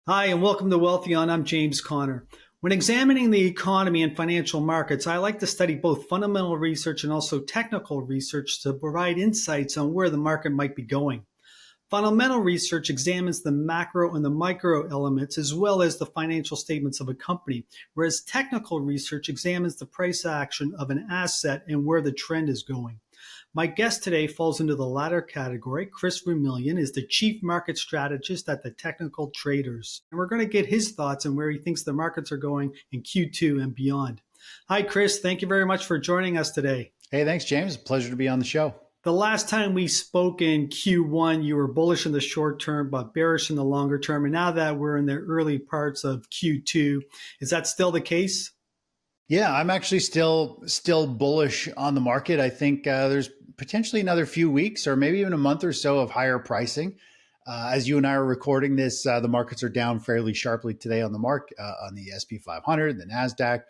Hi, and welcome to Wealthion. I'm James Conner. When examining the economy and financial markets, I like to study both fundamental research and also technical research to provide insights on where the market might be going. Fundamental research examines the macro and the micro elements as well as the financial statements of a company, whereas technical research examines the price action of an asset and where the trend is going. My guest today falls into the latter category. Chris Vermuelen is the chief market strategist at the Technical Traders. And we're going to get his thoughts on where he thinks the markets are going in Q2 and beyond. Hi, Chris. Thank you very much for joining us today. Hey, thanks, James. Pleasure to be on the show. The last time we spoke in Q1, you were bullish in the short term, but bearish in the longer term. And now that we're in the early parts of Q2, is that still the case? Yeah, I'm actually still bullish on the market. I think there's potentially another few weeks or maybe even a month or so of higher pricing. As you and I are recording this, the markets are down fairly sharply today on the on the SP 500, the Nasdaq,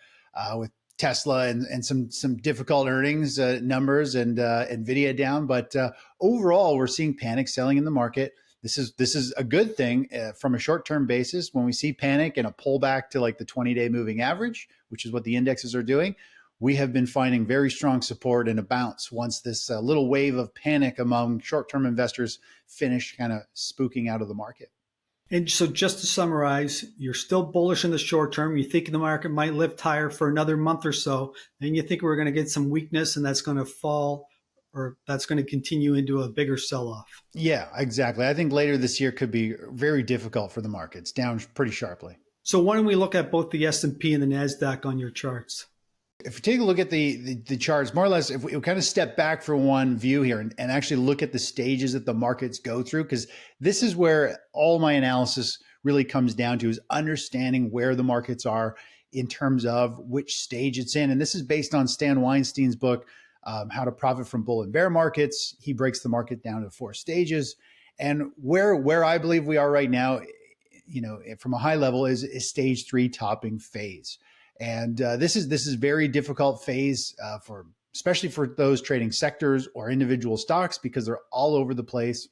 with Tesla and some difficult earnings numbers and Nvidia down. But overall, we're seeing panic selling in the market. This is a good thing from a short-term basis. When we see panic and a pullback to like the 20-day moving average, which is what the indexes are doing, we have been finding very strong support and a bounce once this little wave of panic among short-term investors finish kind of spooking out of the market. And so just to summarize, you're still bullish in the short term. You think the market might lift higher for another month or so. Then you think we're going to get some weakness and that's going to fall, or that's going to continue into a bigger sell-off. Yeah, exactly. I think later this year could be very difficult for the markets, down pretty sharply. So why don't we look at both the S&P and the Nasdaq on your charts? If you take a look at the charts, more or less, if we kind of step back for one view here and actually look at the stages that the markets go through, because this is where all my analysis really comes down to, is understanding where the markets are in terms of which stage it's in. And this is based on Stan Weinstein's book, How to Profit from Bull and Bear Markets. He breaks the market down to 4 stages. And where I believe we are right now, from a high level, is stage 3 topping phase. And this is very difficult phase especially for those trading sectors or individual stocks, because they're all over the place.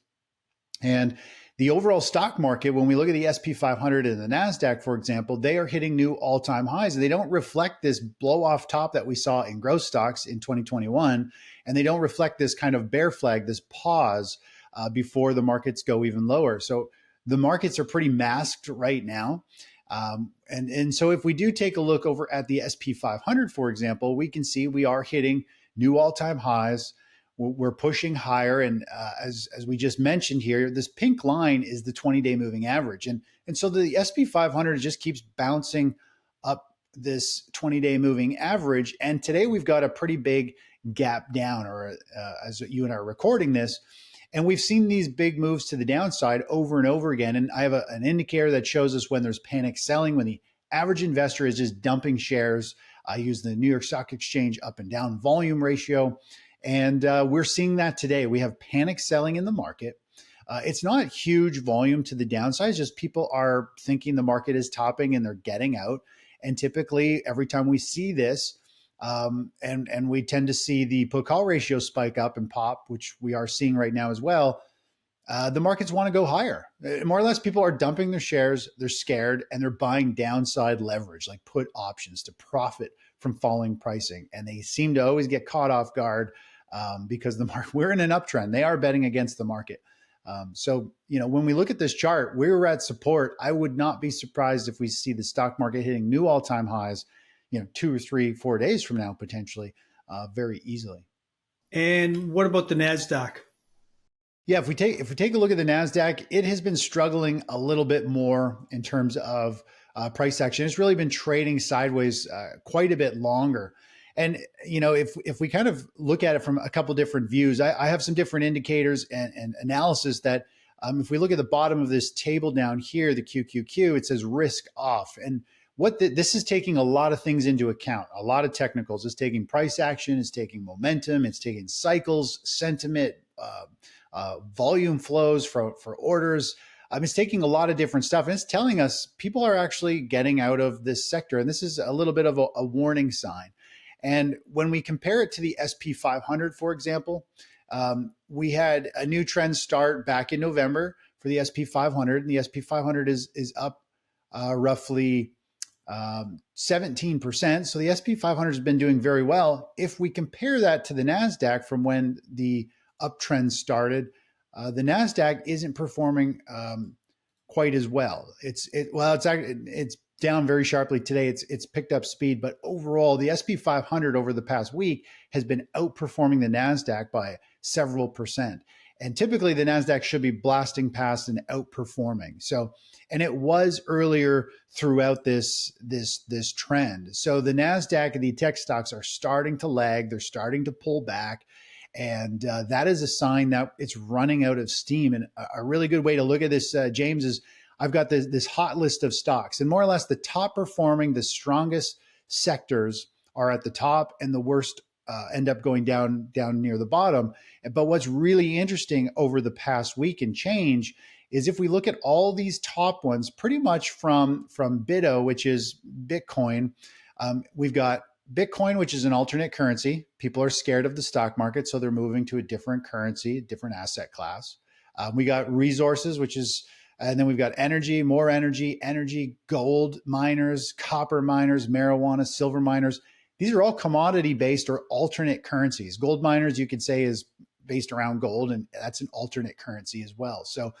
And the overall stock market, when we look at the SP 500 and the Nasdaq, for example, they are hitting new all-time highs. They don't reflect this blow-off top that we saw in growth stocks in 2021, and they don't reflect this kind of bear flag, this pause before the markets go even lower. So the markets are pretty masked right now. And so if we do take a look over at the SP 500, for example, we can see we are hitting new all-time highs. We're pushing higher. And as we just mentioned here, this pink line is the 20-day moving average. And so the SP 500 just keeps bouncing up this 20-day moving average. And today we've got a pretty big gap down, or as you and I are recording this. And we've seen these big moves to the downside over and over again. And I have an indicator that shows us when there's panic selling, when the average investor is just dumping shares. I use the New York Stock Exchange up and down volume ratio. And we're seeing that today. We have panic selling in the market. It's not huge volume to the downside. It's just people are thinking the market is topping and they're getting out. And typically, every time we see this, and we tend to see the put-call ratio spike up and pop, which we are seeing right now as well. The markets want to go higher. More or less, people are dumping their shares, they're scared, and they're buying downside leverage, like put options, to profit from falling pricing. And they seem to always get caught off guard because we're in an uptrend. They are betting against the market. So when we look at this chart, we're at support. I would not be surprised if we see the stock market hitting new all-time highs 2 or 3, 4 days from now, potentially, very easily. And what about the Nasdaq? Yeah, if we take a look at the Nasdaq, it has been struggling a little bit more in terms of price action. It's really been trading sideways quite a bit longer. And if we kind of look at it from a couple different views, I have some different indicators and analysis that if we look at the bottom of this table down here, the QQQ, it says risk off. And this is taking a lot of things into account, a lot of technicals. It's taking price action, it's taking momentum, it's taking cycles, sentiment, volume flows for orders. It's taking a lot of different stuff, and it's telling us people are actually getting out of this sector. And this is a little bit of a warning sign. And when we compare it to the SP 500, for example, we had a new trend start back in November for the SP 500, and the SP 500 is up roughly 17%. So the SP 500 has been doing very well. If we compare that to the NASDAQ from when the uptrend started, the NASDAQ isn't performing quite as well. It's down very sharply today. It's picked up speed, but overall, the SP 500 over the past week has been outperforming the NASDAQ by several percent. And typically, the NASDAQ should be blasting past and outperforming. So, and it was earlier throughout this trend. So the NASDAQ and the tech stocks are starting to lag. They're starting to pull back. And that is a sign that it's running out of steam. And a really good way to look at this, James, is I've got this hot list of stocks, and more or less the top performing, the strongest sectors are at the top, and the worst end up going down near the bottom. But what's really interesting over the past week and change is if we look at all these top ones, pretty much from BITO, which is Bitcoin, we've got Bitcoin, which is an alternate currency. People are scared of the stock market, so they're moving to a different currency, different asset class. We got resources, and then we've got energy, more energy, gold miners, copper miners, marijuana, silver miners. These are all commodity-based or alternate currencies. Gold miners, you could say, is based around gold, and that's an alternate currency as well. So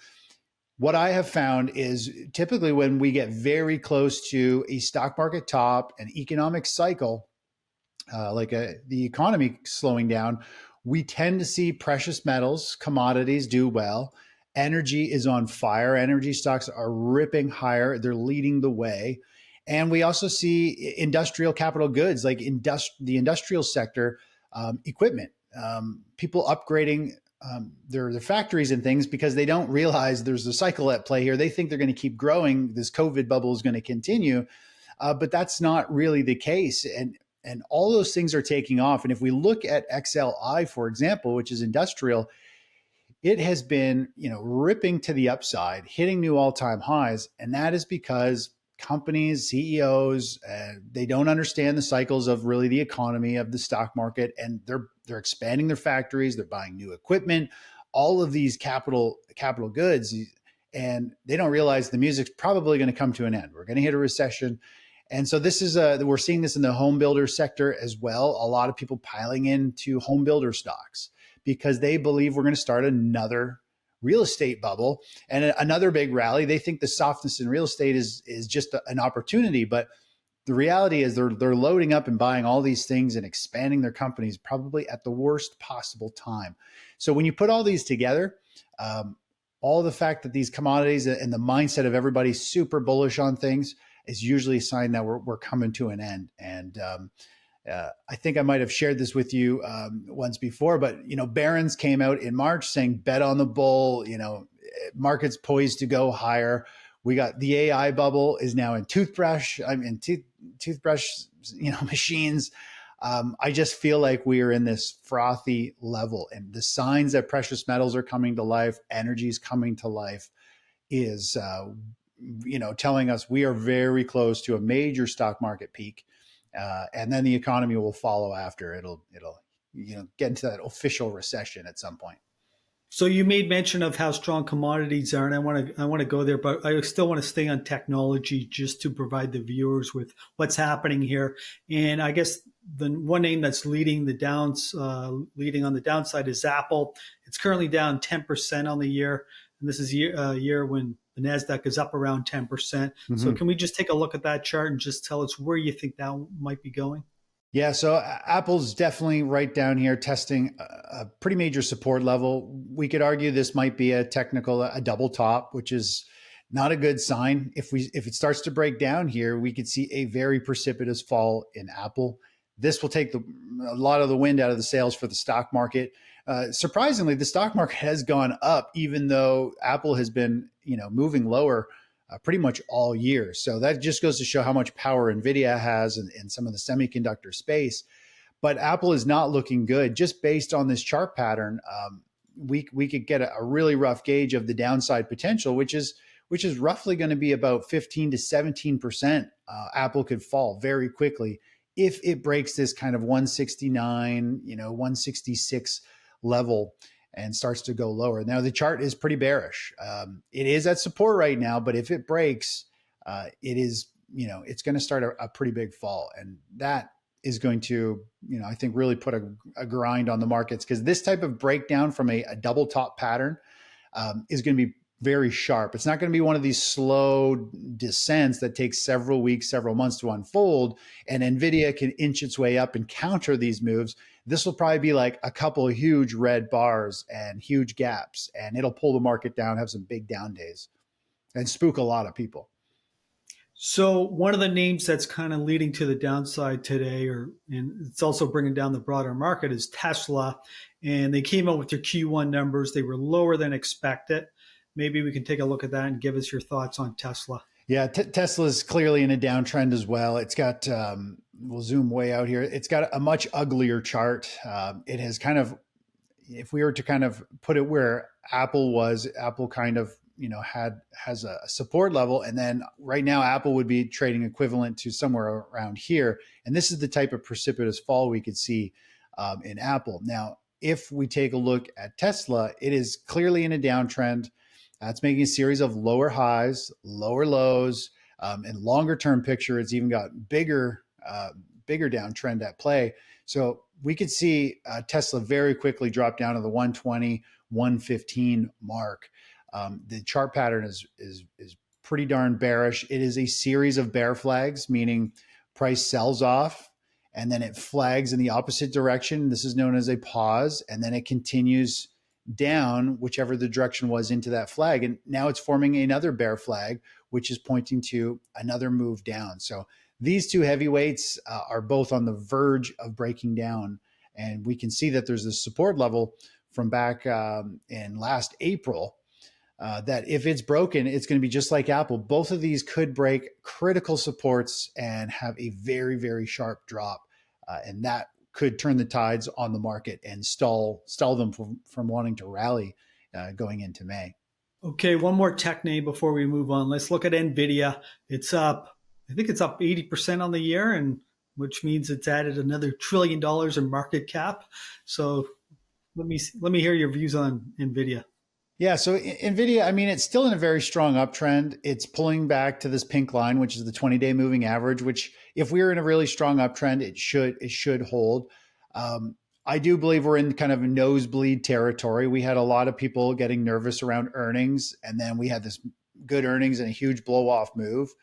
what I have found is typically when we get very close to a stock market top, an economic cycle, the economy slowing down, we tend to see precious metals, commodities do well. Energy is on fire. Energy stocks are ripping higher. They're leading the way. And we also see industrial capital goods, like the industrial sector, equipment, people upgrading their factories and things because they don't realize there's a cycle at play here. They think they're going to keep growing. This COVID bubble is going to continue, but that's not really the case. And all those things are taking off. And if we look at XLI, for example, which is industrial, it has been, ripping to the upside, hitting new all-time highs. And that is because companies, CEOs, they don't understand the cycles of really the economy, of the stock market, and they're expanding their factories, they're buying new equipment, all of these capital goods, and they don't realize the music's probably going to come to an end. We're going to hit a recession. And so we're seeing this in the home builder sector as well. A lot of people piling into home builder stocks because they believe we're going to start another real estate bubble and another big rally. They think the softness in real estate is just an opportunity, but the reality is they're loading up and buying all these things and expanding their companies probably at the worst possible time. So when you put all these together, all the fact that these commodities and the mindset of everybody super bullish on things is usually a sign that we're coming to an end. And I think I might have shared this with you once before, but Barron's came out in March saying bet on the bull. Market's poised to go higher. We got the AI bubble is now in toothbrush. Toothbrush machines. I just feel like we are in this frothy level, and the signs that precious metals are coming to life, energy is coming to life, is telling us we are very close to a major stock market peak. And then the economy will follow after. It'll get into that official recession at some point. So you made mention of how strong commodities are, and I want to go there, but I still want to stay on technology just to provide the viewers with what's happening here. And I guess the one name that's leading on the downside is Apple. It's currently down 10% on the year, and this is a year when the NASDAQ is up around 10%. Mm-hmm. So can we just take a look at that chart and just tell us where you think that might be going? Yeah, so Apple's definitely right down here testing a pretty major support level. We could argue this might be a double top, which is not a good sign. If it starts to break down here, we could see a very precipitous fall in Apple. This will take a lot of the wind out of the sails for the stock market. Surprisingly, the stock market has gone up, even though Apple has been, moving lower pretty much all year. So that just goes to show how much power Nvidia has in some of the semiconductor space. But Apple is not looking good. Just based on this chart pattern, we could get a really rough gauge of the downside potential, which is roughly going to be about 15 to 17%. Apple could fall very quickly if it breaks this kind of 169, 166 level and starts to go lower. Now, the chart is pretty bearish. It is at support right now, but if it breaks, it is, it's going to start a pretty big fall. And that is going to, I think really put a grind on the markets, because this type of breakdown from a double top pattern is going to be very sharp. It's not going to be one of these slow descents that takes several weeks, several months to unfold, and Nvidia can inch its way up and counter these moves. This will probably be like a couple of huge red bars and huge gaps, and it'll pull the market down, have some big down days, and spook a lot of people. So one of the names that's kind of leading to the downside today, and it's also bringing down the broader market, is Tesla. And they came out with their Q1 numbers. They were lower than expected. Maybe we can take a look at that and give us your thoughts on Tesla. Yeah, Tesla is clearly in a downtrend as well. It's got, we'll zoom way out here. It's got a much uglier chart. It has kind of, if we were to kind of put it where Apple was, Apple kind of, has a support level. And then right now, Apple would be trading equivalent to somewhere around here. And this is the type of precipitous fall we could see in Apple. Now, if we take a look at Tesla, it is clearly in a downtrend. It's making a series of lower highs, lower lows, and longer term picture. It's even got bigger downtrend at play. So we could see Tesla very quickly drop down to the 120, 115 mark. The chart pattern is pretty darn bearish. It is a series of bear flags, meaning price sells off and then it flags in the opposite direction. This is known as a pause, and then it continues down, whichever the direction was, into that flag. And now it's forming another bear flag, which is pointing to another move down. So these two heavyweights are both on the verge of breaking down. And we can see that there's this support level from back in last April that if it's broken, it's going to be just like Apple. Both of these could break critical supports and have a very, very sharp drop. And that could turn the tides on the market and stall them from wanting to rally going into May. Okay, one more tech name before we move on. Let's look at Nvidia. It's up, I think it's up 80% on the year, and which means it's added another $1 trillion in market cap. So let me hear your views on Nvidia. Yeah, so Nvidia, I mean, it's still in a very strong uptrend. It's pulling back to this pink line, which is the 20-day moving average, which if we're in a really strong uptrend, it should hold. I do believe we're in kind of nosebleed territory. We had a lot of people getting nervous around earnings, and then we had this good earnings and a huge blow off move.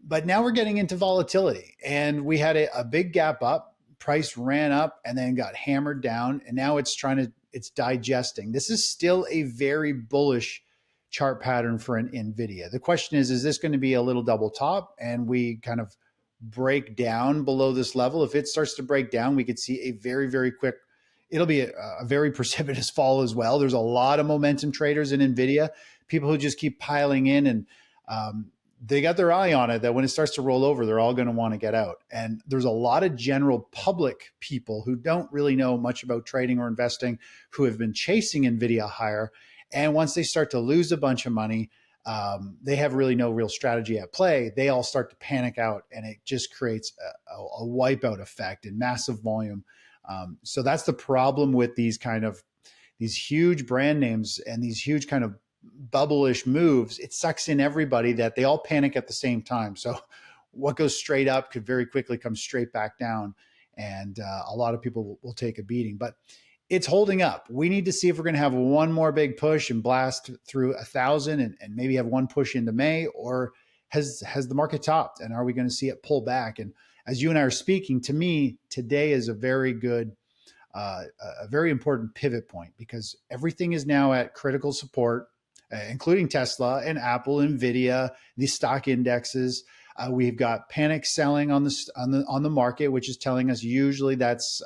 But now we're getting into volatility, and we had a big gap up. Price ran up and then got hammered down, and now it's digesting. This is still a very bullish chart pattern for an Nvidia. The question is this going to be a little double top and we kind of break down below this level? If it starts to break down, we could see a very, very quick, it'll be a very precipitous fall as well. There's a lot of momentum traders in Nvidia, people who just keep piling in, and they got their eye on it that when it starts to roll over, they're all going to want to get out. And there's a lot of general public people who don't really know much about trading or investing who have been chasing Nvidia higher. And once they start to lose a bunch of money, they have really no real strategy at play. They all start to panic out, and it just creates a wipeout effect in massive volume. So that's the problem with these huge brand names and these huge kind of bubble-ish moves. It sucks in everybody that they all panic at the same time. So what goes straight up could very quickly come straight back down, and a lot of people will take a beating. But it's holding up. We need to see if we're going to have one more big push and blast through 1,000 and maybe have one push into May, or has the market topped, and are we going to see it pull back? And as you and I are speaking, to me, today is a very good, a very important pivot point, because everything is now at critical support, including Tesla and Apple, Nvidia, the stock indexes. We've got panic selling on the market, which is telling us usually that's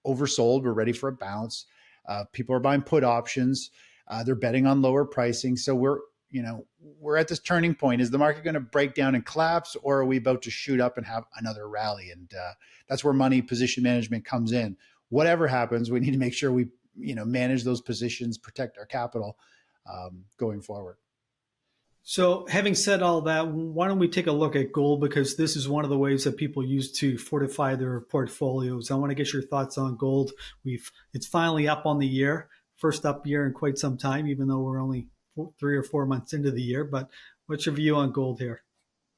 oversold. We're ready for a bounce. People are buying put options. They're betting on lower pricing. So we're at this turning point. Is the market going to break down and collapse, or are we about to shoot up and have another rally? And that's where money position management comes in. Whatever happens, we need to make sure we manage those positions, protect our capital going forward. So having said all that, why don't we take a look at gold, because this is one of the ways that people use to fortify their portfolios. I want to get your thoughts on gold. It's finally up on the year, first up year in quite some time, even though we're only 3 or 4 months into the year. But What's your view on gold here?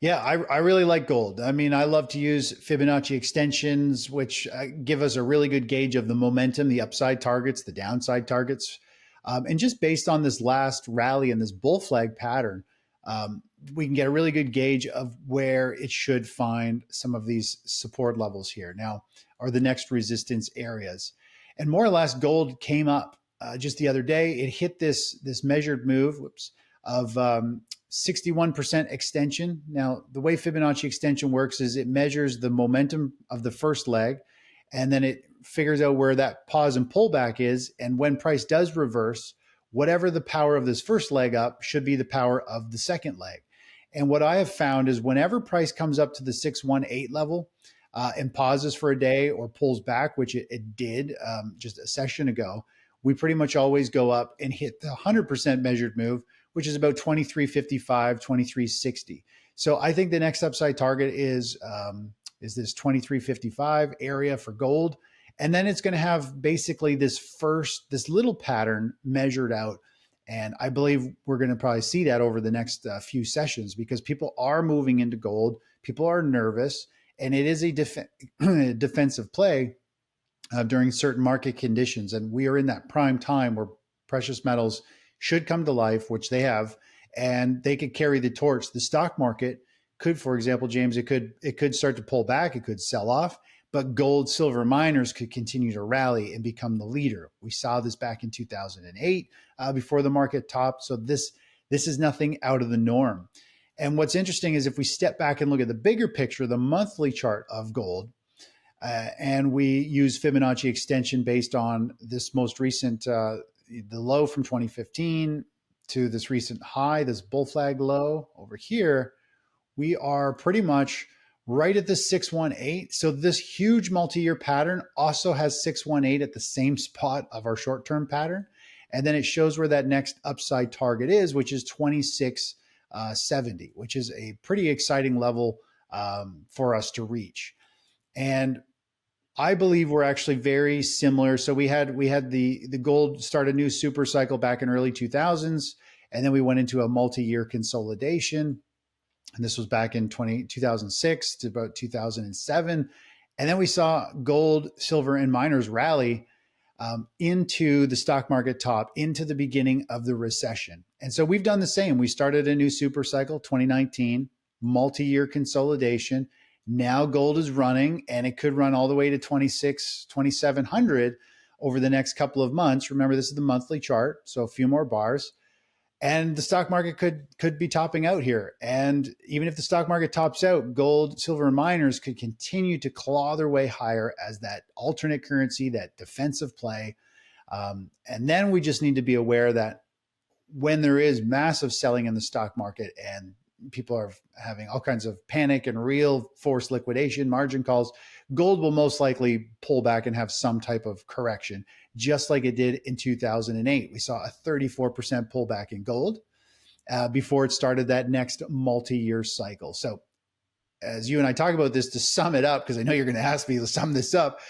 Yeah, I really like gold. I mean, I love to use Fibonacci extensions, which give us a really good gauge of the momentum, the upside targets, the downside targets. And just based on this last rally and this bull flag pattern, um, we can get a really good gauge of where it should find some of these support levels here now, or the next resistance areas. And more or less, gold came up just the other day. It hit this measured move, of 61% extension. Now, the way Fibonacci extension works is it measures the momentum of the first leg, and then it figures out where that pause and pullback is. And when price does reverse, whatever the power of this first leg up should be the power of the second leg. And what I have found is whenever price comes up to the 618 level and pauses for a day or pulls back, which it did just a session ago, we pretty much always go up and hit the 100% measured move, which is about 2355, 2360. So I think the next upside target is this 2355 area for gold. And then it's going to have basically this little pattern measured out. And I believe we're going to probably see that over the next few sessions because people are moving into gold. People are nervous, and it is a defensive play during certain market conditions. And we are in that prime time where precious metals should come to life, which they have, and they could carry the torch. The stock market could, for example, James, it could start to pull back, it could sell off, but gold, silver miners could continue to rally and become the leader. We saw this back in 2008 before the market topped. So this is nothing out of the norm. And what's interesting is if we step back and look at the bigger picture, the monthly chart of gold, and we use Fibonacci extension based on this most recent, the low from 2015 to this recent high, this bull flag low over here, we are pretty much right at the 618. So this huge multi-year pattern also has 618 at the same spot of our short-term pattern. And then it shows where that next upside target is, which is 2670, which is a pretty exciting level for us to reach. And I believe we're actually very similar. So we had the gold start a new super cycle back in early 2000s, and then we went into a multi-year consolidation. And this was back in 2006 to about 2007. And then we saw gold, silver, and miners rally into the stock market top, into the beginning of the recession. And so we've done the same. We started a new super cycle, 2019, multi-year consolidation. Now gold is running, and it could run all the way to 2700 over the next couple of months. Remember, this is the monthly chart, so a few more bars. And the stock market could be topping out here. And even if the stock market tops out, gold, silver, and miners could continue to claw their way higher as that alternate currency, that defensive play. And then we just need to be aware that when there is massive selling in the stock market and people are having all kinds of panic and real forced liquidation, margin calls, gold will most likely pull back and have some type of correction, just like it did in 2008. We saw a 34% pullback in gold before it started that next multi-year cycle. So as you and I talk about this, to sum it up, because I know you're going to ask me to sum this up,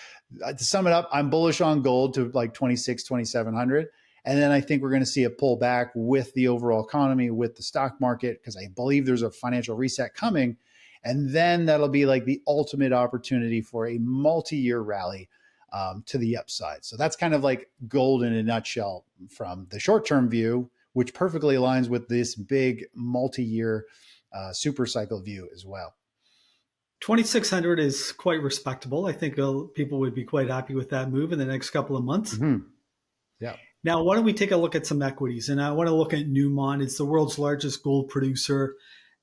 to sum it up, I'm bullish on gold to like 2700. And then I think we're going to see a pullback with the overall economy, with the stock market, because I believe there's a financial reset coming. And then that'll be like the ultimate opportunity for a multi-year rally to the upside. So that's kind of like gold in a nutshell from the short-term view, which perfectly aligns with this big multi-year super cycle view as well. 2600 is quite respectable. I think people would be quite happy with that move in the next couple of months. Mm-hmm. Yeah. Now, why don't we take a look at some equities? And I want to look at Newmont. It's the world's largest gold producer,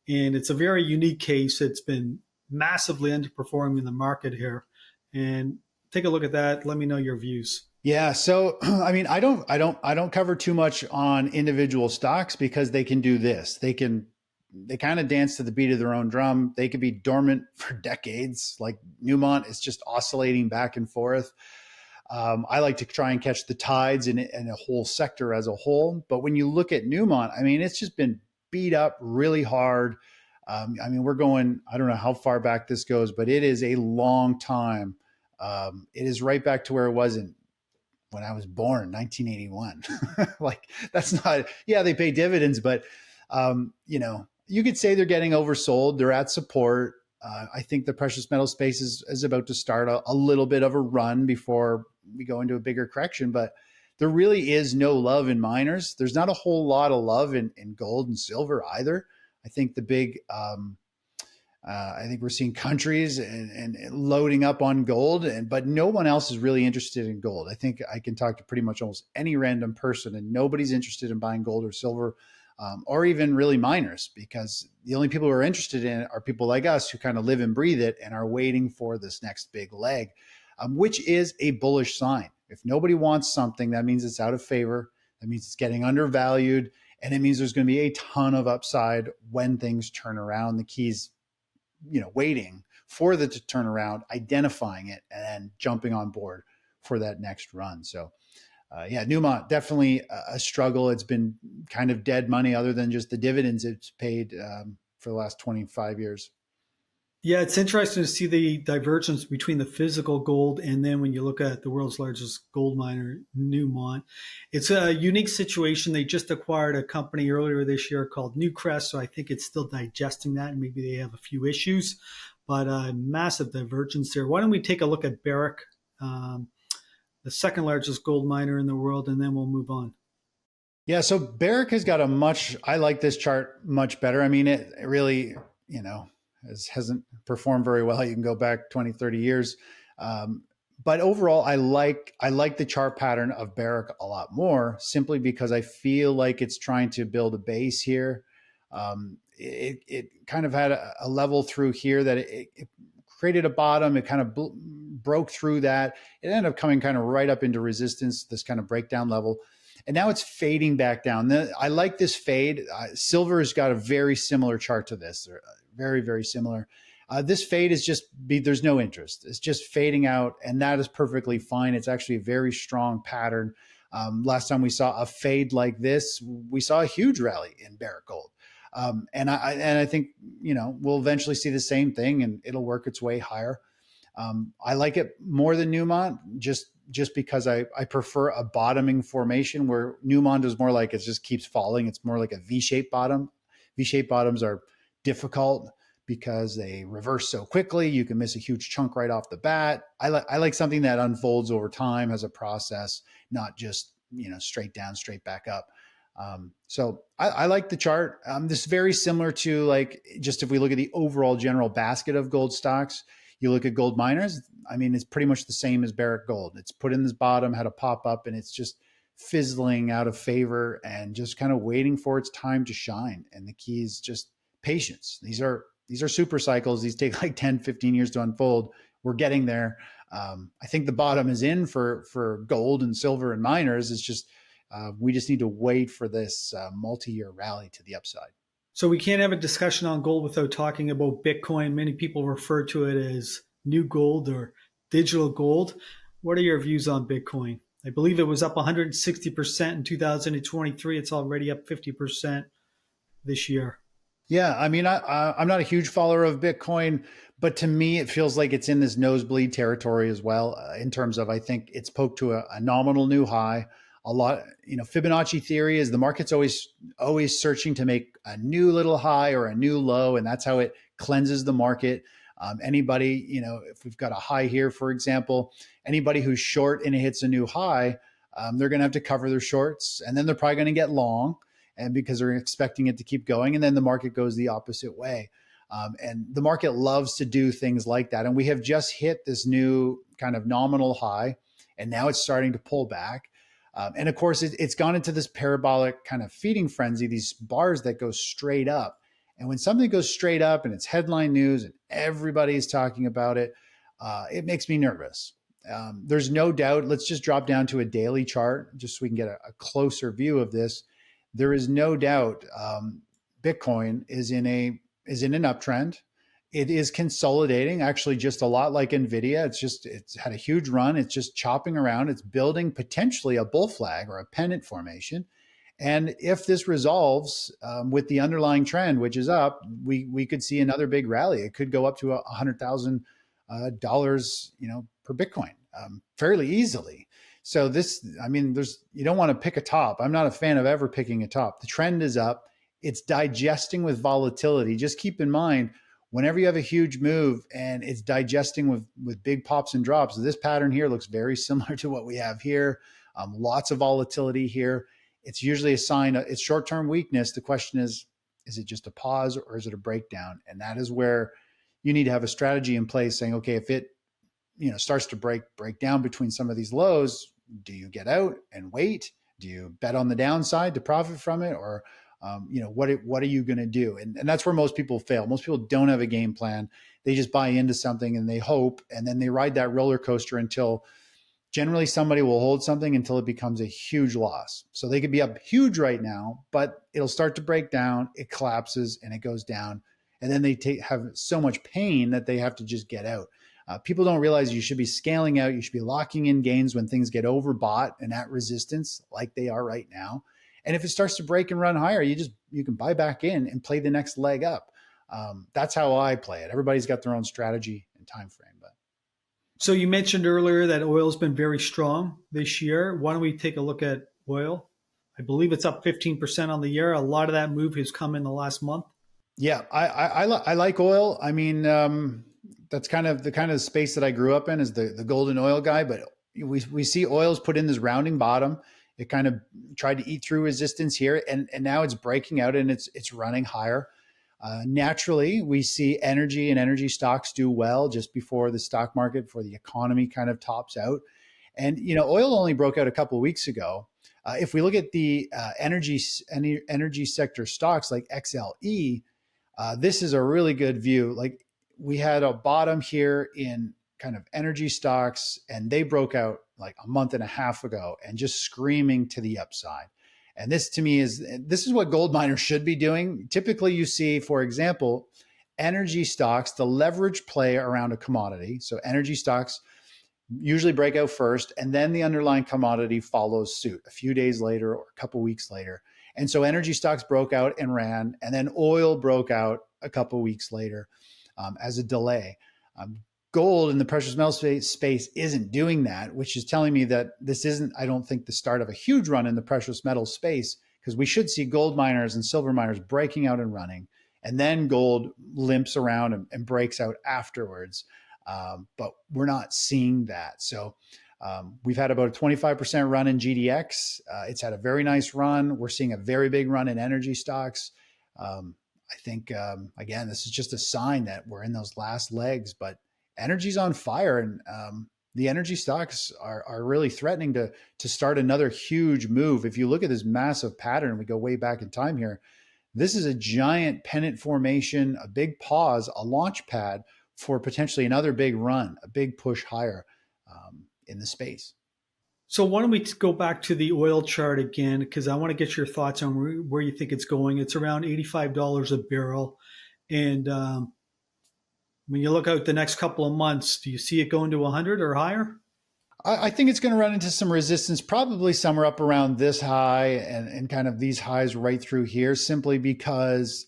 and it's a very unique case. It's been massively underperforming the market here. And take a look at that. Let me know your views. Yeah. So, I mean, I don't cover too much on individual stocks because they can do this. They kind of dance to the beat of their own drum. They could be dormant for decades. Like Newmont is just oscillating back and forth. I like to try and catch the tides in a whole sector as a whole. But when you look at Newmont, I mean, it's just been beat up really hard. I mean, we're going, I don't know how far back this goes, but it is a long time. It is right back to where it was when I was born, 1981. Like that's not, yeah, they pay dividends, but you could say they're getting oversold. They're at support. I think the precious metal space is about to start a little bit of a run before we go into a bigger correction. But there really is no love in miners. There's not a whole lot of love in gold and silver either. I think the big, I think we're seeing countries and loading up on gold, but no one else is really interested in gold. I think I can talk to pretty much almost any random person, and nobody's interested in buying gold or silver, or even really miners, because the only people who are interested in it are people like us who kind of live and breathe it and are waiting for this next big leg, which is a bullish sign. If nobody wants something, that means it's out of favor. That means it's getting undervalued, and it means there's going to be a ton of upside when things turn around. The key's waiting for the to turn around, identifying it, and then jumping on board for that next run. So Newmont, definitely a struggle. It's been kind of dead money other than just the dividends it's paid for the last 25 years. Yeah, it's interesting to see the divergence between the physical gold and then when you look at the world's largest gold miner, Newmont. It's a unique situation. They just acquired a company earlier this year called Newcrest, so I think it's still digesting that, and maybe they have a few issues, but massive divergence there. Why don't we take a look at Barrick, the second largest gold miner in the world, and then we'll move on. Yeah, so Barrick has got I like this chart much better. I mean, it really, hasn't performed very well. You can go back 20, 30 years. But overall, I like the chart pattern of Barrick a lot more, simply because I feel like it's trying to build a base here. It kind of had a level through here that it created a bottom. It kind of broke through that. It ended up coming kind of right up into resistance, this kind of breakdown level. And now it's fading back down. I like this fade. Silver has got a very similar chart to this. They're very, very similar. This fade is there's no interest. It's just fading out, and that is perfectly fine. It's actually a very strong pattern. Last time we saw a fade like this, we saw a huge rally in Barrick Gold. And I think, we'll eventually see the same thing, and it'll work its way higher. I like it more than Newmont, just because I prefer a bottoming formation, where Newmont is more like it just keeps falling. It's more like a V-shaped bottom. V-shaped bottoms are difficult because they reverse so quickly. You can miss a huge chunk right off the bat. I like something that unfolds over time as a process, not just straight down, straight back up. So I like the chart. This is very similar to just if we look at the overall general basket of gold stocks. You look at gold miners, I mean, it's pretty much the same as Barrick Gold. It's put in this bottom, had a pop up, and it's just fizzling out of favor and just kind of waiting for its time to shine. And the key is just patience. These are super cycles. These take like 10, 15 years to unfold. We're getting there. I think the bottom is in for gold and silver and miners. It's just, we just need to wait for this multi-year rally to the upside. So we can't have a discussion on gold without talking about Bitcoin. Many people refer to it as new gold or digital gold. What are your views on Bitcoin? I believe it was up 160% in 2023. It's already up 50% this year. Yeah, I mean, I'm not a huge follower of Bitcoin, but to me, it feels like it's in this nosebleed territory as well, in terms of, I think it's poked to a nominal new high. A lot, Fibonacci theory is the market's always searching to make a new little high or a new low, and that's how it cleanses the market. Anybody, if we've got a high here, for example, anybody who's short and it hits a new high, they're going to have to cover their shorts, and then they're probably going to get long, and because they're expecting it to keep going, and then the market goes the opposite way. And the market loves to do things like that. And we have just hit this new kind of nominal high, and now it's starting to pull back. And of course, it's gone into this parabolic kind of feeding frenzy, these bars that go straight up. And when something goes straight up and it's headline news and everybody's talking about it, it makes me nervous. There's no doubt. Let's just drop down to a daily chart just so we can get a closer view of this. There is no doubt Bitcoin is in an uptrend. It is consolidating, actually, just a lot like Nvidia. It's had a huge run. It's just chopping around. It's building potentially a bull flag or a pennant formation. And if this resolves with the underlying trend, which is up, we could see another big rally. It could go up to $100,000, per Bitcoin, fairly easily. So you don't want to pick a top. I'm not a fan of ever picking a top. The trend is up. it's digesting with volatility. Just keep in mind, whenever you have a huge move and it's digesting with big pops and drops, this pattern here looks very similar to what we have here. Lots of volatility here. It's usually a sign of it's short-term weakness. The question is it just a pause or is it a breakdown? And that is where you need to have a strategy in place saying, okay, if it starts to break down between some of these lows, do you get out and wait? Do you bet on the downside to profit from it? Or what are you going to do? And that's where most people fail. Most people don't have a game plan. They just buy into something and they hope, and then they ride that roller coaster until generally somebody will hold something until it becomes a huge loss. So they could be up huge right now, but it'll start to break down, it collapses and it goes down. And then they have so much pain that they have to just get out. People don't realize you should be scaling out. You should be locking in gains when things get overbought and at resistance like they are right now. And if it starts to break and run higher, you can buy back in and play the next leg up. That's how I play it. Everybody's got their own strategy and time frame. But So you mentioned earlier that oil's been very strong this year. Why don't we take a look at oil? I believe it's up 15% on the year. A lot of that move has come in the last month. yeah, I like oil. I mean, that's kind of the space that I grew up in, is the golden oil guy. But we see oil's put in this rounding bottom. It kind of tried to eat through resistance here, and now it's breaking out and it's running higher. Naturally, we see energy and energy stocks do well just before the stock market, before the economy kind of tops out. And oil only broke out a couple of weeks ago. If we look at the energy sector stocks like XLE, this is a really good view. Like, we had a bottom here in kind of energy stocks, and they broke out like a month and a half ago and just screaming to the upside. And this to me is what gold miners should be doing. Typically you see, for example, energy stocks, the leverage play around a commodity. So energy stocks usually break out first, and then the underlying commodity follows suit a few days later or a couple weeks later. And so energy stocks broke out and ran, and then oil broke out a couple weeks later as a delay. Gold in the precious metal space isn't doing that, which is telling me that this isn't, I don't think, the start of a huge run in the precious metal space, because we should see gold miners and silver miners breaking out and running, and then gold limps around and breaks out afterwards. But we're not seeing that. So we've had about a 25% run in GDX. It's had a very nice run. We're seeing a very big run in energy stocks. I think, again, this is just a sign that we're in those last legs, but energy's on fire, and the energy stocks are really threatening to start another huge move. If you look at this massive pattern, we go way back in time here, this is a giant pennant formation, a big pause, a launch pad for potentially another big run, a big push higher in the space. So why don't we go back to the oil chart again, because I want to get your thoughts on where you think it's going. It's around $85 a barrel. And when you look out the next couple of months, do you see it going to 100 or higher? I think it's going to run into some resistance, probably somewhere up around this high and kind of these highs right through here, simply because,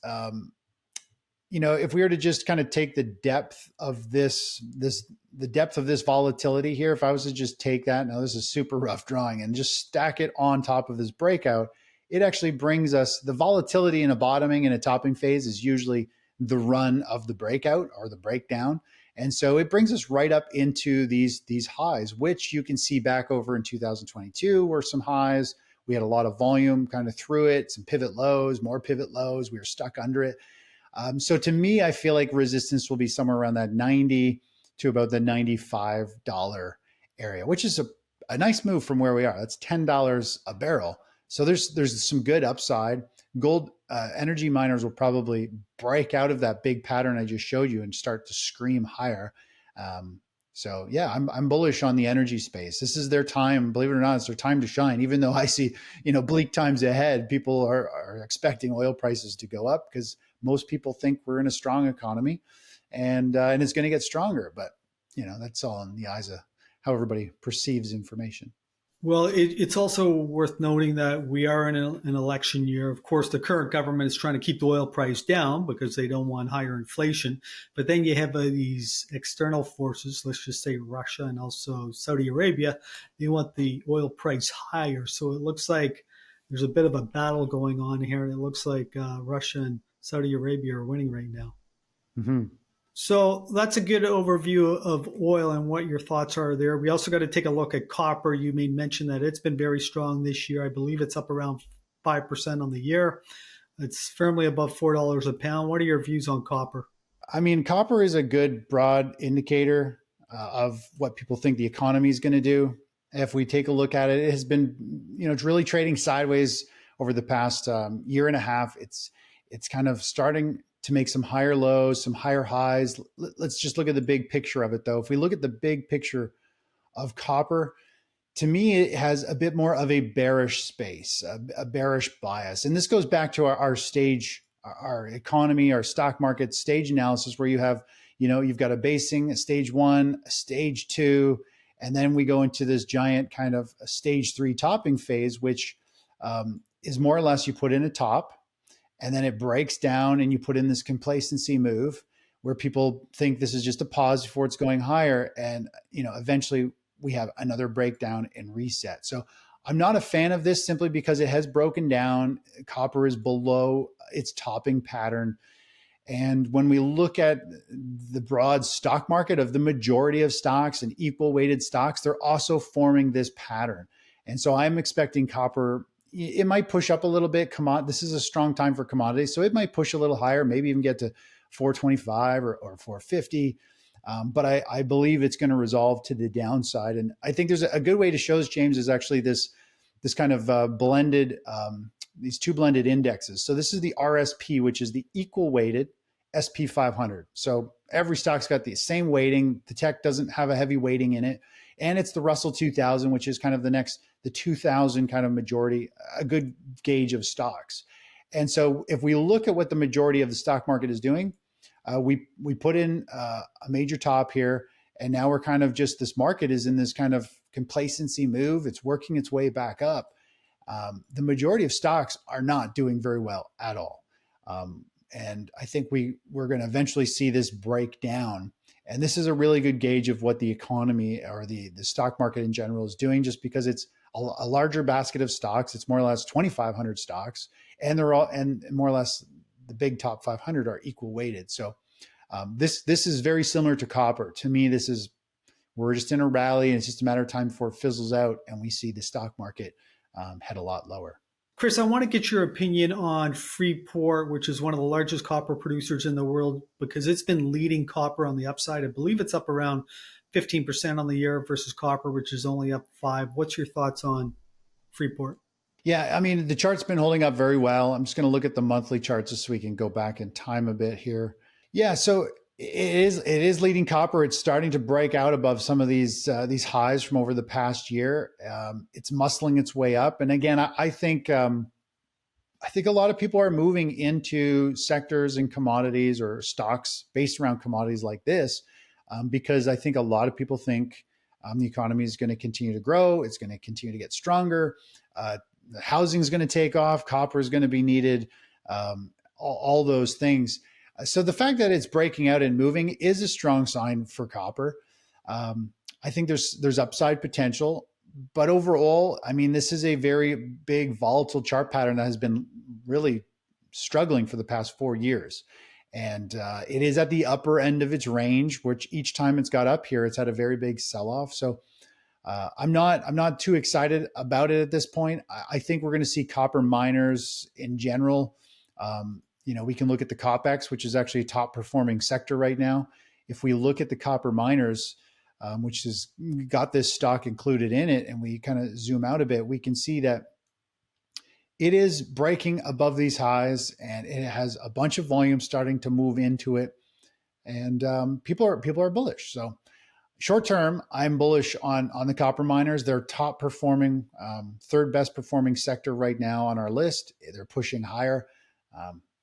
if we were to just kind of take the depth of the depth of this volatility here, if I was to just take that, now this is super rough drawing, and just stack it on top of this breakout, it actually brings us the volatility in a bottoming and a topping phase is usually the run of the breakout or the breakdown. And so it brings us right up into these highs, which you can see back over in 2022 were some highs. We had a lot of volume kind of through it, some pivot lows, more pivot lows. We were stuck under it. So to me, I feel like resistance will be somewhere around that 90 to about the $95 area, which is a nice move from where we are. That's $10 a barrel. So there's some good upside. Gold energy miners will probably break out of that big pattern I just showed you and start to scream higher. So yeah, I'm bullish on the energy space. This is their time. Believe it or not, it's their time to shine. Even though I see, bleak times ahead, people are expecting oil prices to go up because most people think we're in a strong economy, and it's going to get stronger. But that's all in the eyes of how everybody perceives information. Well, it's also worth noting that we are in an election year. Of course, the current government is trying to keep the oil price down because they don't want higher inflation. But then you have these external forces, let's just say Russia and also Saudi Arabia. They want the oil price higher. So it looks like there's a bit of a battle going on here. It looks like Russia and Saudi Arabia are winning right now. Mm-hmm. So that's a good overview of oil and what your thoughts are there. We also got to take a look at copper. You made mention that it's been very strong this year. I believe it's up around 5% on the year. It's firmly above $4 a pound. What are your views on copper? I mean, copper is a good broad indicator of what people think the economy is going to do. If we take a look at it, it has been, it's really trading sideways over the past year and a half. It's kind of starting to make some higher lows, some higher highs. Let's just look at the big picture of it, though. If we look at the big picture of copper, to me, it has a bit more of a bearish space, a bearish bias. And this goes back to our stage, our economy, our stock market stage analysis, where you have, you've got a basing, a stage one, a stage two, and then we go into this giant kind of a stage three topping phase, which is more or less you put in a top and then it breaks down and you put in this complacency move where people think this is just a pause before it's going higher. And, eventually we have another breakdown and reset. So I'm not a fan of this simply because it has broken down. Copper is below its topping pattern. And when we look at the broad stock market of the majority of stocks and equal weighted stocks, they're also forming this pattern. And so I'm expecting copper, it might push up a little bit. This is a strong time for commodities. So it might push a little higher, maybe even get to 425 or 450. But I believe it's going to resolve to the downside. And I think there's a good way to show this, James, is actually this kind of blended, these two blended indexes. So this is the RSP, which is the equal weighted SP 500. So every stock's got the same weighting. The tech doesn't have a heavy weighting in it. And it's the Russell 2000, which is kind of the 2000 kind of majority, a good gauge of stocks. And so if we look at what the majority of the stock market is doing, we put in a major top here, and now we're kind of just, this market is in this kind of complacency move. It's working its way back up. The majority of stocks are not doing very well at all. And I think we're going to eventually see this break down. And this is a really good gauge of what the economy or the stock market in general is doing, just because it's a larger basket of stocks. It's more or less 2,500 stocks, and they're all, and more or less the big top 500 are equal weighted. So this is very similar to copper. To me, we're just in a rally, and it's just a matter of time before it fizzles out and we see the stock market head a lot lower. Chris, I want to get your opinion on Freeport, which is one of the largest copper producers in the world, because it's been leading copper on the upside. I believe it's up around 15% on the year versus copper, which is only up 5%. What's your thoughts on Freeport? Yeah, I mean, the chart's been holding up very well. I'm just going to look at the monthly charts just so we can go back in time a bit here. Yeah, so it is leading copper. It's starting to break out above some of these highs from over the past year. It's muscling its way up, and again, I think a lot of people are moving into sectors and commodities or stocks based around commodities like this, because I think a lot of people think the economy is going to continue to grow. It's going to continue to get stronger. The housing is going to take off. Copper is going to be needed. All those things. So the fact that it's breaking out and moving is a strong sign for copper. I think there's upside potential, but overall, I mean, this is a very big volatile chart pattern that has been really struggling for the past 4 years. And it is at the upper end of its range, which each time it's got up here, it's had a very big sell-off. So I'm not too excited about it at this point. I think we're going to see copper miners in general. We can look at the COPEX, which is actually a top performing sector right now. If we look at the copper miners, which has got this stock included in it, and we kind of zoom out a bit, we can see that it is breaking above these highs, and it has a bunch of volume starting to move into it, and people are bullish. So short term, I'm bullish on the copper miners. They're top performing, third best performing sector right now on our list. They're pushing higher.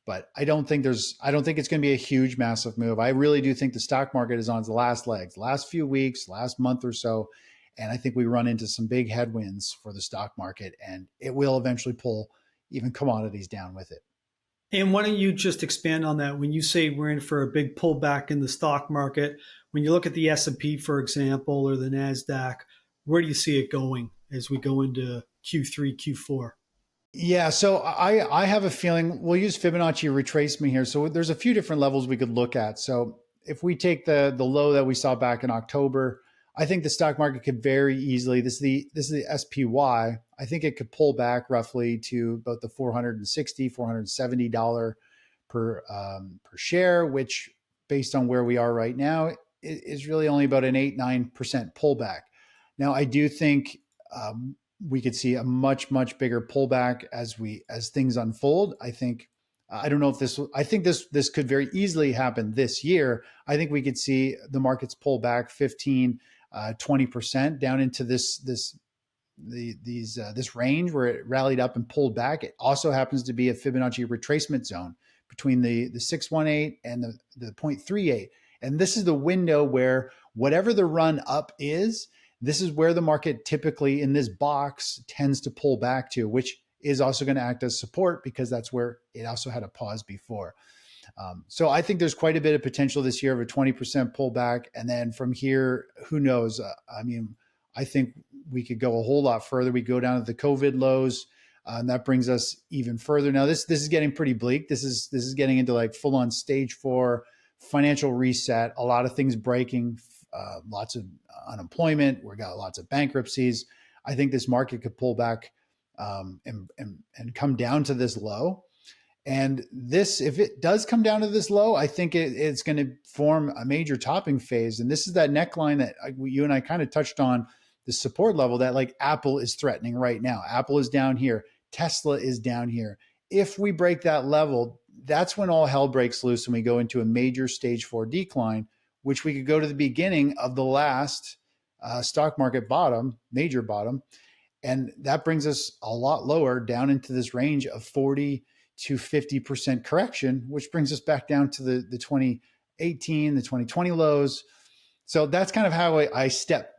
But I don't think it's going to be a huge, massive move. I really do think the stock market is on its last legs, last few weeks, last month or so. And I think we run into some big headwinds for the stock market, and it will eventually pull even commodities down with it. And why don't you just expand on that? When you say we're in for a big pullback in the stock market, when you look at the S&P, for example, or the NASDAQ, where do you see it going as we go into Q3, Q4? Yeah, so I have a feeling we'll use Fibonacci retracement here. So there's a few different levels we could look at. So if we take the low that we saw back in October, I think the stock market could very easily, this is the SPY. I think it could pull back roughly to about the $470 per share, which based on where we are right now is really only about an 8-9% pullback. Now I do think we could see a much bigger pullback as things unfold. I think I don't know if this. I think this could very easily happen this year. I think we could see the markets pull back 15, 20% down into this range where it rallied up and pulled back. It also happens to be a Fibonacci retracement zone between the 618 and the 0.38. And this is the window where whatever the run up is, this is where the market typically in this box tends to pull back to, which is also going to act as support because that's where it also had a pause before. So I think there's quite a bit of potential this year of a 20% pullback. And then from here, who knows? I think we could go a whole lot further. We go down to the COVID lows, and that brings us even further. Now, this is getting pretty bleak. This is getting into like full on stage 4 financial reset. A lot of things breaking, lots of unemployment. We got lots of bankruptcies. I think this market could pull back and come down to this low. And this, if it does come down to this low, I think it's going to form a major topping phase. And this is that neckline that you and I kind of touched on, the support level that like Apple is threatening right now. Apple is down here. Tesla is down here. If we break that level, that's when all hell breaks loose and we go into a major stage 4 decline, which we could go to the beginning of the last stock market bottom, major bottom. And that brings us a lot lower down into this range of 40 to 50% correction, which brings us back down to the 2018, the 2020 lows. So that's kind of how I step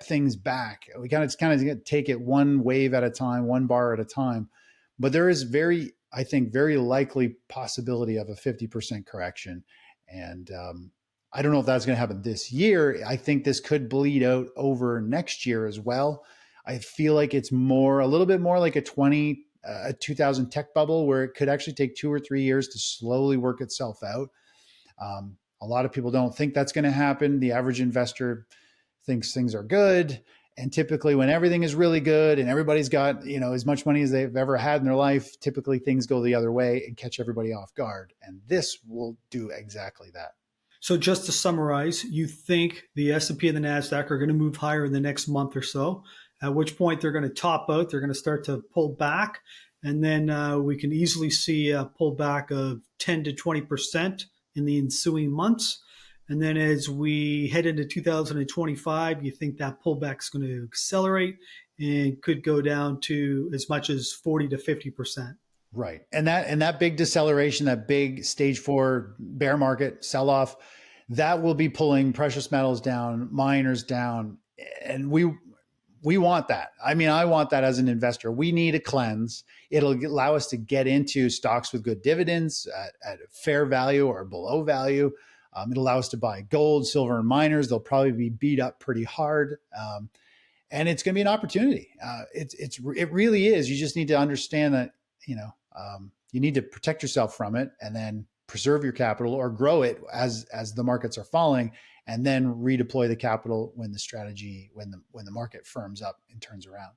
things back. We kind of take it one wave at a time, one bar at a time. But there is I think, very likely possibility of a 50% correction. And I don't know if that's going to happen this year. I think this could bleed out over next year as well. I feel like it's a little bit more like a 2000 tech bubble where it could actually take 2 or 3 years to slowly work itself out. A lot of people don't think that's going to happen. The average investor thinks things are good. And typically when everything is really good and everybody's got, as much money as they've ever had in their life, typically things go the other way and catch everybody off guard. And this will do exactly that. So just to summarize, you think the S&P and the NASDAQ are going to move higher in the next month or so, at which point they're going to top out. They're going to start to pull back. And then we can easily see a pullback of 10 to 20% in the ensuing months. And then as we head into 2025, you think that pullback is going to accelerate and could go down to as much as 40 to 50%. Right. And that big deceleration, that big stage 4 bear market sell-off, that will be pulling precious metals down, miners down. And we want that. I mean, I want that as an investor. We need a cleanse. It'll allow us to get into stocks with good dividends at a fair value or below value. It'll allow us to buy gold, silver, and miners. They'll probably be beat up pretty hard. And it's going to be an opportunity. It really is. You just need to understand that, you need to protect yourself from it and then preserve your capital or grow it as the markets are falling, and then redeploy the capital when the market firms up and turns around.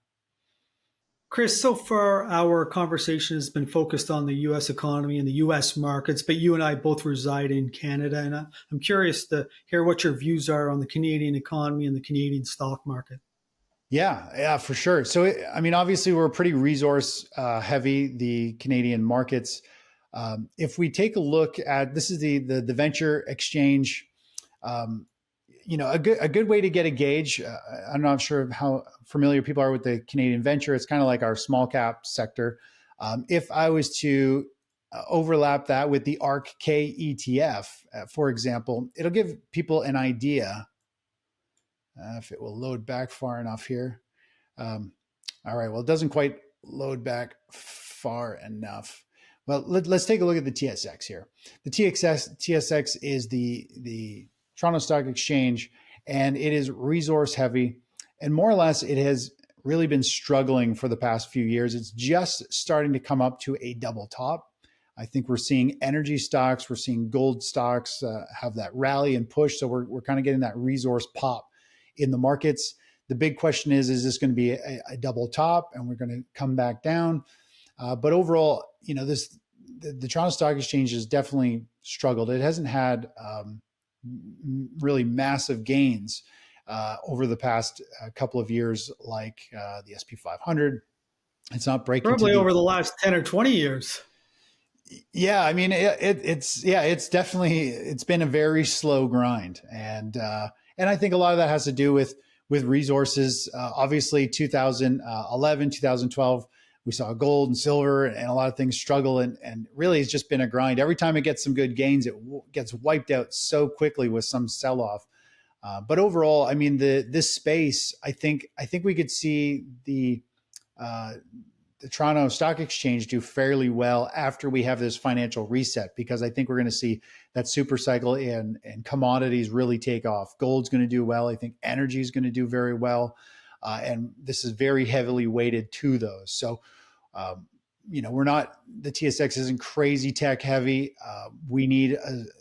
Chris, so far our conversation has been focused on the U.S. economy and the U.S. markets, but you and I both reside in Canada, and I'm curious to hear what your views are on the Canadian economy and the Canadian stock market. Yeah, for sure. So, obviously we're pretty resource heavy, the Canadian markets. If we take a look at, this is the venture exchange, a good way to get a gauge. I'm not sure how familiar people are with the Canadian venture. It's kind of like our small cap sector. If I was to overlap that with the ARK-K ETF, for example, it'll give people an idea. If it will load back far enough here. All right, well, it doesn't quite load back far enough. Well, let's take a look at the TSX here. The TSX is the Toronto Stock Exchange, and it is resource heavy. And more or less, it has really been struggling for the past few years. It's just starting to come up to a double top. I think we're seeing energy stocks, we're seeing gold stocks have that rally and push. So we're kind of getting that resource pop in the markets. The big question is this going to be a double top and we're going to come back down? But overall, the Toronto Stock Exchange has definitely struggled. It hasn't had really massive gains over the past couple of years, like the SP 500. It's not breaking Probably over the last 10 or 20 years. Yeah, I mean it's definitely it's been a very slow grind, and I think a lot of that has to do with resources. Obviously, 2011, 2012, we saw gold and silver and a lot of things struggle, and really it's just been a grind. Every time it gets some good gains, it gets wiped out so quickly with some sell off. But overall, I mean this space, I think we could see the Toronto Stock Exchange do fairly well after we have this financial reset, because I think we're going to see that super cycle and commodities really take off. Gold's going to do well. I think energy is going to do very well. And this is very heavily weighted to those. So, we're not, the TSX isn't crazy tech heavy. We need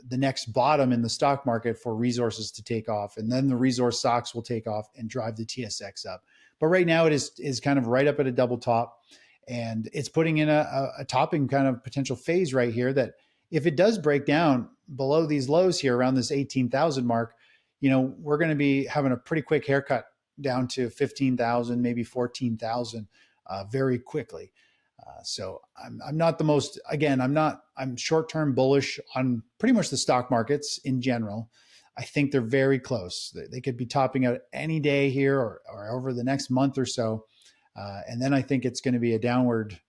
the next bottom in the stock market for resources to take off. And then the resource stocks will take off and drive the TSX up. But right now it is kind of right up at a double top. And it's putting in a topping kind of potential phase right here that if it does break down below these lows here around this 18,000 mark, we're going to be having a pretty quick haircut down to 15,000, maybe 14,000 very quickly. So I'm not the most, again, I'm short-term bullish on pretty much the stock markets in general. I think they're very close. They could be topping out any day here or over the next month or so. And then I think it's going to be a downward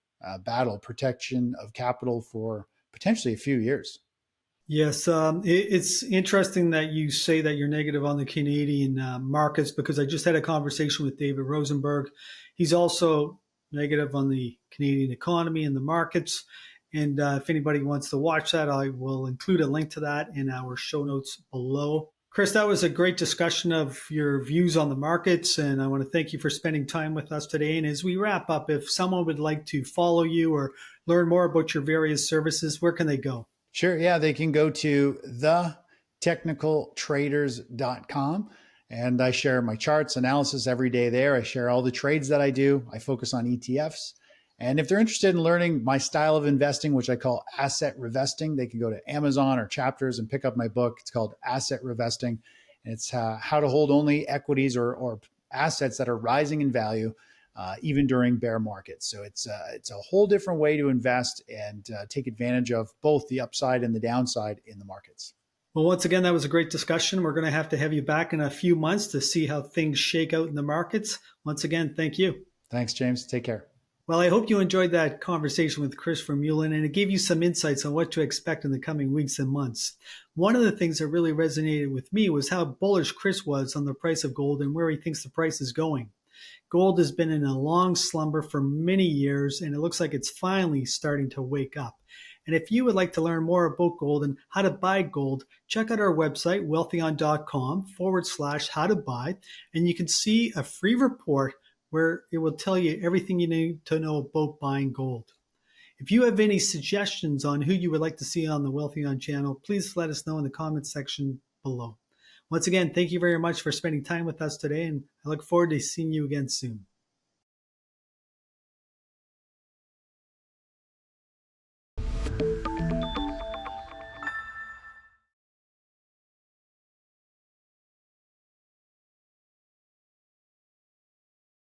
battle, protection of capital for potentially a few years. Yes, it's interesting that you say that you're negative on the Canadian markets, because I just had a conversation with David Rosenberg. He's also negative on the Canadian economy and the markets. And if anybody wants to watch that, I will include a link to that in our show notes below. Chris, that was a great discussion of your views on the markets, and I want to thank you for spending time with us today. And as we wrap up, if someone would like to follow you or learn more about your various services, where can they go? Sure. Yeah, they can go to thetechnicaltraders.com, and I share my charts analysis every day there. I share all the trades that I do. I focus on ETFs. And if they're interested in learning my style of investing, which I call asset revesting, they can go to Amazon or Chapters and pick up my book. It's called Asset Revesting. And it's how to hold only equities or assets that are rising in value, even during bear markets. So it's a whole different way to invest and take advantage of both the upside and the downside in the markets. Well, once again, that was a great discussion. We're going to have you back in a few months to see how things shake out in the markets. Once again, thank you. Thanks, James. Take care. Well, I hope you enjoyed that conversation with Chris Vermuelen, and it gave you some insights on what to expect in the coming weeks and months. One of the things that really resonated with me was how bullish Chris was on the price of gold and where he thinks the price is going. Gold has been in a long slumber for many years, and it looks like it's finally starting to wake up. And if you would like to learn more about gold and how to buy gold, check out our website, wealthion.com/how to buy, and you can see a free report where it will tell you everything you need to know about buying gold. If you have any suggestions on who you would like to see on the Wealthion channel, please let us know in the comments section below. Once again, thank you very much for spending time with us today, and I look forward to seeing you again soon.